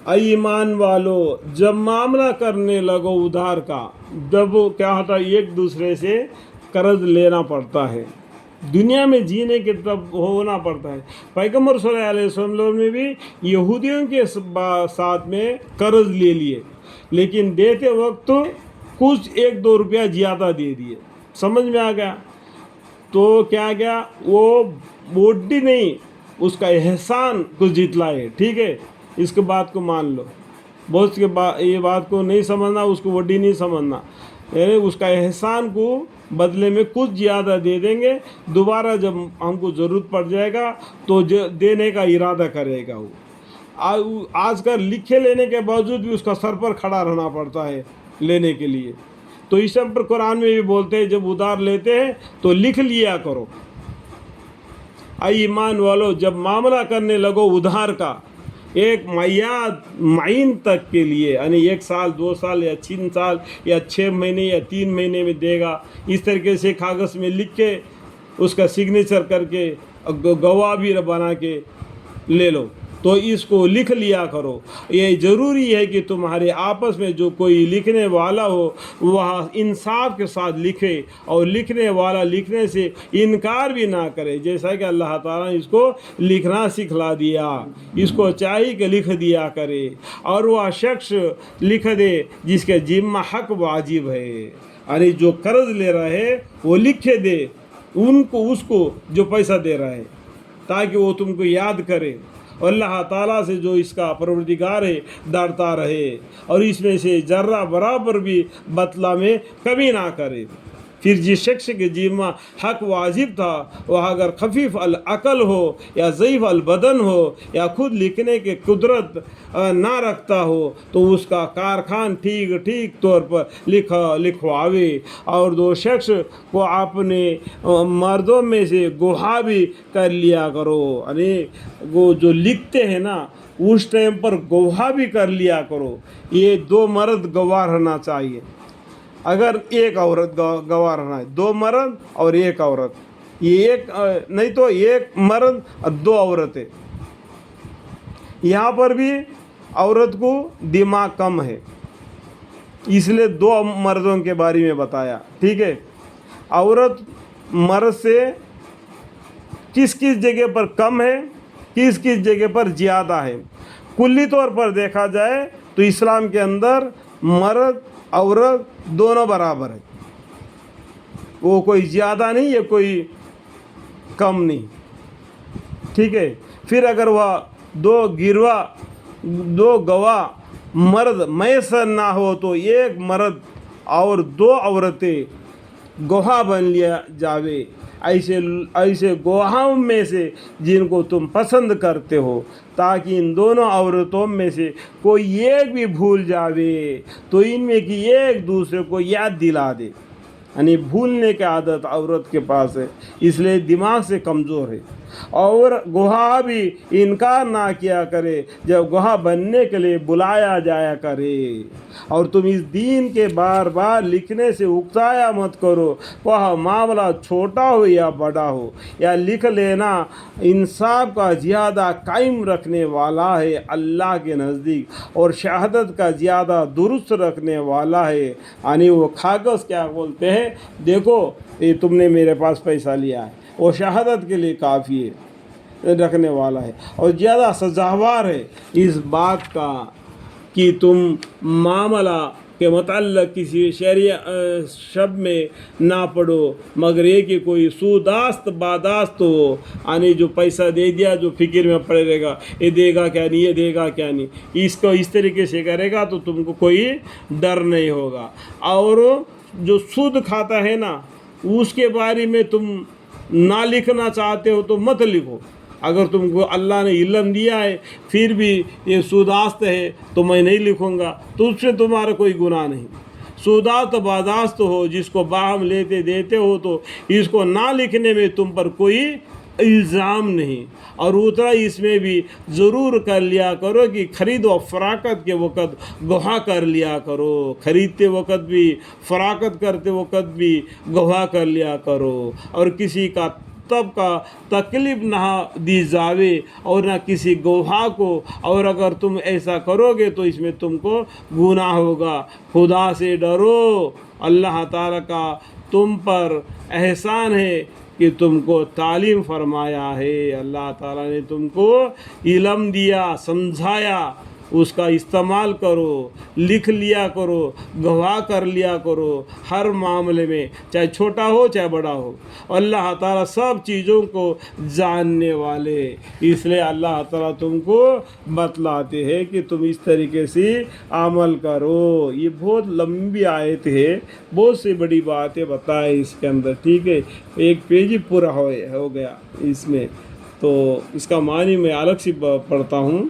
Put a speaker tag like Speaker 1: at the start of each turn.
Speaker 1: اے ایمان والو جب معاملہ کرنے لگو ادھار کا، جب کیا ہوتا ہے ایک دوسرے سے قرض لینا پڑتا ہے، دنیا میں جینے کے تب ہونا پڑتا ہے۔ پیغمبر صلی اللہ علیہ وسلم نے بھی یہودیوں کے ساتھ میں قرض لے لیے، لیکن دیتے وقت کچھ 1-2 روپیہ زیادہ دے دیے، سمجھ میں آ گیا؟ تو کیا گیا وہ وڈی نہیں، اس کا احسان کچھ جتلائے، ٹھیک ہے، اس کے بات کو مان لو۔ بہت کے یہ بات کو نہیں سمجھنا، اس کو وڈی نہیں سمجھنا، یعنی اس کا احسان کو بدلے میں کچھ زیادہ دے دیں گے، دوبارہ جب ہم کو ضرورت پڑ جائے گا تو دینے کا ارادہ کرے گا وہ۔ آج کل لکھے لینے کے باوجود بھی اس کا سر پر کھڑا رہنا پڑتا ہے لینے کے لیے، تو اس پر قرآن میں بھی بولتے ہیں جب ادھار لیتے ہیں تو لکھ لیا کرو۔ اے ایمان والو جب معاملہ کرنے لگو ادھار کا، ایک معین تک کے لیے، یعنی 1 سال 2 سال یا 3 سال یا 6 مہینے یا 3 مہینے میں دے گا، اس طریقے سے کاغذ میں لکھ کے اس کا سگنیچر کر کے گواہ بھی بنا کے لے لو، تو اس کو لکھ لیا کرو۔ یہ ضروری ہے کہ تمہارے آپس میں جو کوئی لکھنے والا ہو وہ انصاف کے ساتھ لکھے، اور لکھنے والا لکھنے سے انکار بھی نہ کرے، جیسا کہ اللہ تعالیٰ نے اس کو لکھنا سکھلا دیا، اس کو چاہیے کہ لکھ دیا کرے، اور وہ شخص لکھ دے جس کے ذمہ حق واجب ہے، یعنی جو قرض لے رہا ہے وہ لکھ دے اس کو جو پیسہ دے رہا ہے، تاکہ وہ تم کو یاد کرے، اور اللہ تعالیٰ سے جو اس کا پروردگار ہے ڈرتا رہے، اور اس میں سے ذرہ برابر بھی بدلہ میں کمی نہ کرے۔ پھر جس شخص کے ذمہ حق واجب تھا وہ اگر خفیف العقل ہو یا ضعیف البدن ہو یا خود لکھنے کی قدرت نہ رکھتا ہو تو اس کا کارخان ٹھیک طور پر لکھواوے، اور 2 شخص کو اپنے مردوں میں سے گواہ بھی کر لیا کرو، یعنی وہ جو لکھتے ہیں نا اس ٹائم پر گواہ بھی کر لیا کرو۔ یہ 2 مرد گواہ رہنا چاہیے، اگر 1 عورت گواہ رہنا ہے، 2 مرد اور 1 عورت، یہ نہیں تو 1 مرد اور 2 عورتیں۔ یہاں پر بھی عورت کو دماغ کم ہے، اس لیے 2 مردوں کے بارے میں بتایا، ٹھیک ہے۔ عورت مرد سے کس جگہ پر کم ہے، کس جگہ پر زیادہ ہے؟ کلی طور پر دیکھا جائے تو اسلام کے اندر مرد عورت دونوں برابر ہے، وہ کوئی زیادہ نہیں ہے کوئی کم نہیں، ٹھیک ہے۔ پھر اگر وہ 2 گواہ مرد میسر نہ ہو تو 1 مرد اور 2 عورتیں گواہ بن لیا جاوے، ایسے گواہوں میں سے جن کو تم پسند کرتے ہو، تاکہ ان دونوں عورتوں میں سے کوئی ایک بھی بھول جاوے تو ان میں کی ایک دوسرے کو یاد دلا دے، یعنی بھولنے کی عادت عورت کے پاس ہے، اس لیے دماغ سے کمزور ہے۔ اور گواہ بھی انکار نہ کیا کرے جب گواہ بننے کے لیے بلایا جایا کرے، اور تم اس دین کے بار بار لکھنے سے اکتایا مت کرو، وہ معاملہ چھوٹا ہو یا بڑا ہو، یا لکھ لینا انصاف کا زیادہ قائم رکھنے والا ہے اللہ کے نزدیک، اور شہادت کا زیادہ درست رکھنے والا ہے، یعنی وہ کاغذ کیا بولتے ہیں، دیکھو یہ تم نے میرے پاس پیسہ لیا ہے، وہ شہادت کے لیے کافی ہے، رکھنے والا ہے، اور زیادہ سزاوار ہے اس بات کا کہ تم معاملہ کے متعلق کسی شرعی شب میں نہ پڑھو مگر یہ کہ کوئی سوداست باداست ہو، یعنی جو پیسہ دے دیا جو فکر میں پڑے رہے گا یہ دے گا کیا نہیں، یہ دے گا کیا نہیں، اس کو اس طریقے سے کرے گا تو تم کو کوئی ڈر نہیں ہوگا۔ اور جو سود کھاتا ہے نا اس کے بارے میں تم نہ لکھنا چاہتے ہو تو مت لکھو، اگر تم کو اللہ نے علم دیا ہے پھر بھی یہ سوداست ہے تو میں نہیں لکھوں گا تو اس سے تمہارا کوئی گناہ نہیں۔ سوداست باداست ہو جس کو باہم لیتے دیتے ہو تو اس کو نہ لکھنے میں تم پر کوئی الزام نہیں، اور اتنا اس میں بھی ضرور کر لیا کرو کہ خرید و فراخت کے وقت گواہ کر لیا کرو، خریدتے وقت بھی فراخت کرتے وقت بھی گواہ کر لیا کرو، اور کسی کا مخاطب کا تکلیف نہ دی جاوے اور نہ کسی گواہ کو، اور اگر تم ایسا کرو گے تو اس میں تم کو گناہ ہوگا۔ خدا سے ڈرو، اللہ تعالیٰ کا تم پر احسان ہے کہ تم کو تعلیم فرمایا ہے، اللہ تعالیٰ نے تم کو علم دیا، سمجھایا، اس کا استعمال کرو، لکھ لیا کرو، گواہ کر لیا کرو ہر معاملے میں، چاہے چھوٹا ہو چاہے بڑا ہو۔ اللہ تعالیٰ سب چیزوں کو جاننے والے، اس لیے اللہ تعالیٰ تم کو بتلاتے ہیں کہ تم اس طریقے سے عمل کرو۔ یہ بہت لمبی آیت ہے، بہت سی بڑی باتیں بتائے اس کے اندر، ٹھیک ہے، ایک پیج ہی پورا ہو گیا اس میں، تو اس کا معنی میں الگ سے پڑھتا ہوں۔